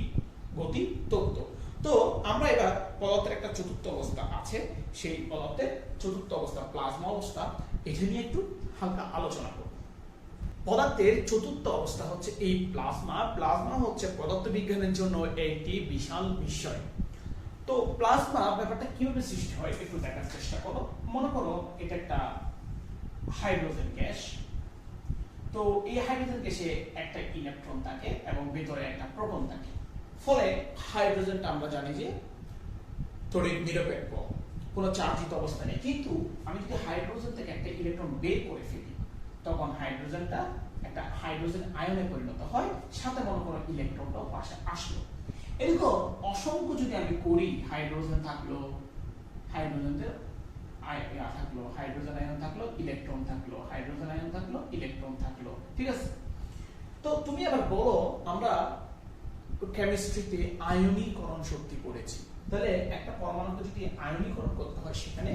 গতি তত্ত্ব। তো আমরা এবার পদার্থের একটা চতুর্থ অবস্থা আছে, সেই পদার্থের চতুর্থ অবস্থা প্লাজমা অবস্থা, এটা নিয়ে একটু হালকা আলোচনা করব। পদার্থের চতুর্থ অবস্থা হচ্ছে এই প্লাজমা। প্লাজমা হচ্ছে পদার্থবিজ্ঞানের জন্য একটি বিশাল বিষয়। তো প্লাজমা ব্যাপারটা কিভাবে সৃষ্টি হয় একটু দেখার চেষ্টা করো। মনে করো এটা একটা হাইড্রোজেন গ্যাস। তো এই হাইড্রোজেন গ্যাসে একটা ইলেকট্রন থাকে এবং ভিতরে একটা প্রোটন থাকে। ফলে হাইড্রোজেনটা আমরা জানি যে তড়িৎ নিরপেক্ষ, কোনো চার্জিত অবস্থা নেই। কিন্তু আমি যদি হাইড্রোজেন থেকে একটা ইলেকট্রন বের করে ফেলি, তখন হাইড্রোজেনটা একটা হাইড্রোজেন আয়নে পরিণত হয়, সাথে মনে করো ইলেকট্রনটাও পাশে আসলো। এরকম অসংখ্য যদি আমি করি, হাইড্রোজেন থাকলো, হাইড্রোজেনের থাকলো, হাইড্রোজেন আয়ন থাকলো, ইলেকট্রন থাকলো, হাইড্রোজেন আয়ন থাকলো, ইলেকট্রন থাকলো, ঠিক আছে? তো তুমি আবার বলো, আমরা কেমিস্ট্রিতে আয়নীকরণ শক্তি পড়েছি, তাহলে একটা পরমাণুকে যদি আয়নীকরণ করতে হয় সেখানে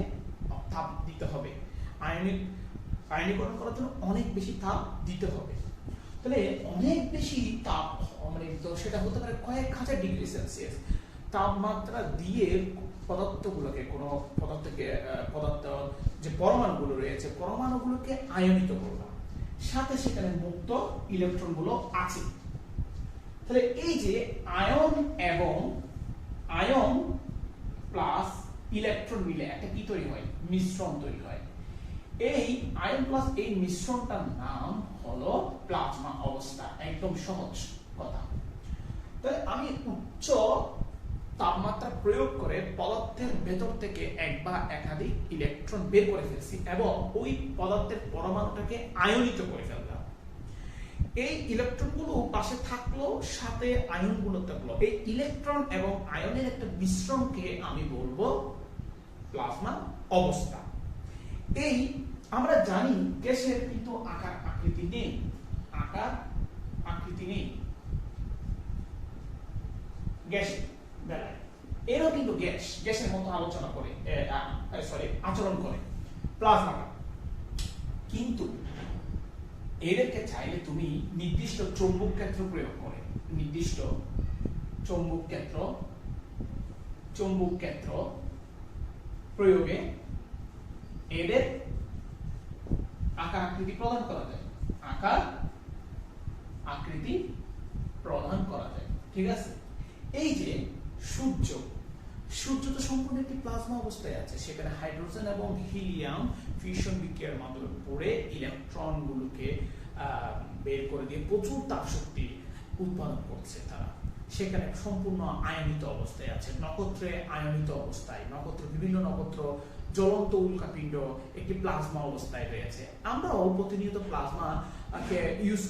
তাপ দিতে হবে। আয়নীকরণ করার জন্য অনেক বেশি তাপ দিতে হবে। তাহলে অনেক বেশি তাপ, মানে সেটা হতে পারে কয়েক হাজার ডিগ্রি সেলসিয়াস তাপমাত্রা দিয়ে পদার্থগুলোকে, কোনো পদার্থ যে পরমাণুগুলো রয়েছে, পরমাণুগুলোকে আয়নিত করলাম, সাথে সেখানে মুক্ত ইলেকট্রনগুলো আছে। তাহলে এই যে আয়ন এবং আয়ন প্লাস ইলেকট্রন মিলে একটা কি তৈরি হয়? মিশ্রণ তৈরি হয়। এই আয়ন প্লাস এই মিশ্রণটার নাম হলো প্লাজমা অবস্থা। একদম সহজ কথা। তাহলে আমি উচ্চ তাপমাত্রা প্রয়োগ করে পদার্থের ভেতর থেকে এক বা একাধিক ইলেকট্রন বের করে ফেলছি এবং ওই পদার্থের পরমাণুটাকে আয়নিত করে ফেললাম। এই ইলেকট্রনগুলো পাশে থাকলো, সাথে আয়নগুলো থাকলো। এই ইলেকট্রন এবং আয়নের একটা মিশ্রণকে আমি বলবো প্লাজমা অবস্থা। এই আমরা জানি গ্যাসের কিন্তু আকার আকৃতি নেই, আকার আকৃতি নেই গ্যাসের বেলায়। এরও কিন্তু গ্যাসের মতো আলোচনা করে আচরণ করে প্লাজমাটা, কিন্তু এদেরকে চাইলে তুমি নির্দিষ্ট চৌম্বক ক্ষেত্র প্রয়োগ করে, নির্দিষ্ট চৌম্বক ক্ষেত্র প্রয়োগে এদের আকার আকৃতি প্রদান করা যায়, আকার আকৃতি প্রদান করা যায়। ঠিক আছে, এই যে সূর্য তো সম্পূর্ণ একটি প্লাজমা অবস্থায় আছে, সেখানে হাইড্রোজেন এবং হিলিয়াম ফিউশন বিক্রিয়ার মাধ্যমে পড়ে ইলেকট্রন গুলোকে বের করে দিয়ে প্রচুর তাপ শক্তি উৎপাদন করছে তারা, সেখানে সম্পূর্ণ আয়নিত অবস্থায় আছে, নক্ষত্রে আয়নিত অবস্থায়, বিভিন্ন নক্ষত্র জ্বলন্ত উল্কাপিণ্ড একটি প্লাজমা অবস্থায় রয়েছে। আমরাও প্রতিনিয়ত প্লাজমাকে ইউজ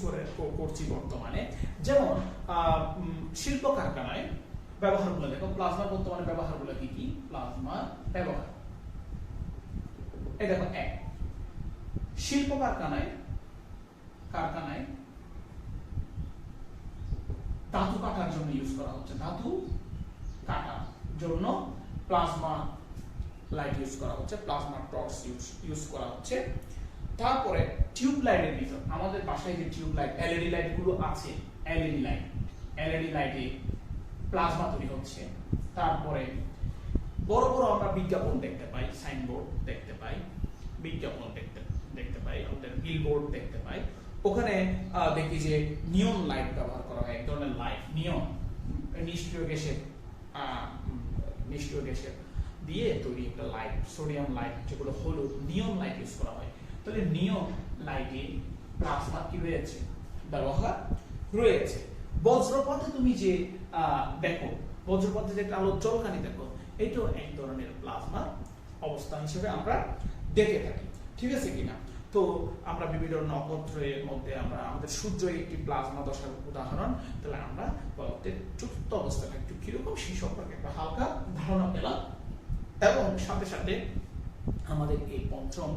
করছি বর্তমানে, যেমন শিল্প কারখানায় ব্যবহারগুলো দেখো, প্লাজমার বর্তমানে ব্যবহারগুলো কি কি? প্লাজমার ব্যবহার এই দেখো, এক, শিল্প কারখানায় ধাতু কাটার জন্য ইউজ করা হচ্ছে, ধাতু কাটার জন্য প্লাজমা লাইট ইউজ করা হচ্ছে, প্লাজমা টর্চ ইউজ করা হচ্ছে। তারপরে টিউব লাইটের ভিতর, আমাদের বাসায় যে টিউব লাইট এলইডি লাইট গুলো আছে, এলইডি লাইটে প্লাজমা তৈরি হচ্ছে। তারপরে বড় বড় আমরা বিজ্ঞাপন দেখতে পাই, সাইনবোর্ড দেখতে পাই, বিজ্ঞাপন দেখতে পাই, আমাদের বিলবোর্ড দেখতে পাই, ওখানে দেখি যে নিয়ন লাইট ব্যবহার করা হয়, এক ধরনের লাইট, নিয়ন নিষ্ক্রিয় গ্যাসের দিয়ে তৈরি একটা লাইট, সোডিয়াম লাইট, যেগুলো হলুদ, নিয়ন লাইট ইউজ করা হয়। তাহলে নিয়ন লাইটে প্লাজমা কি রয়েছে? ব্যবহার রয়েছে। বজ্রপথে তুমি যে দেখো, বজ্রপথে যে একটা আলোর ঝলকানি দেখো, এটাও এক ধরনের প্লাজমার অবস্থা হিসেবে আমরা দেখে থাকি। ঠিক আছে কিনা? তো আমরা বিভিন্ন নক্ষত্রের মধ্যে আমরা আমাদের সূর্য একটি প্লাজমা দশার উদাহরণ, তাহলে আমরা পদার্থের চতুর্থ অবস্থাটা একটু কিরকম সেই সম্পর্কে একটা হালকা ধারণা পেলাম, এবং সাথে সাথে আমাদের এই পঞ্চম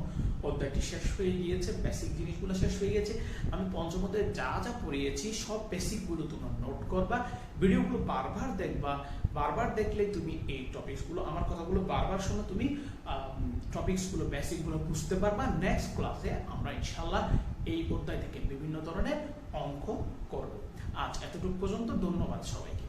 অধ্যায়টি শেষ হয়ে গিয়েছে, বেসিক জিনিসগুলো শেষ হয়ে গেছে। আমি পঞ্চম অধ্যায়ে যা যা পড়িয়েছি সব বেসিকগুলো তোমরা নোট করবা, ভিডিওগুলো বারবার দেখবা, বারবার দেখলে তুমি এই টপিকসগুলো, আমার কথাগুলো বারবার শোনো, তুমি টপিকসগুলো বেসিকগুলো বুঝতে পারবা। নেক্সট ক্লাসে আমরা ইনশাআল্লাহ এই অধ্যায় থেকে বিভিন্ন ধরনের অঙ্ক করব। আজ এতটুকু পর্যন্ত, ধন্যবাদ সবাইকে।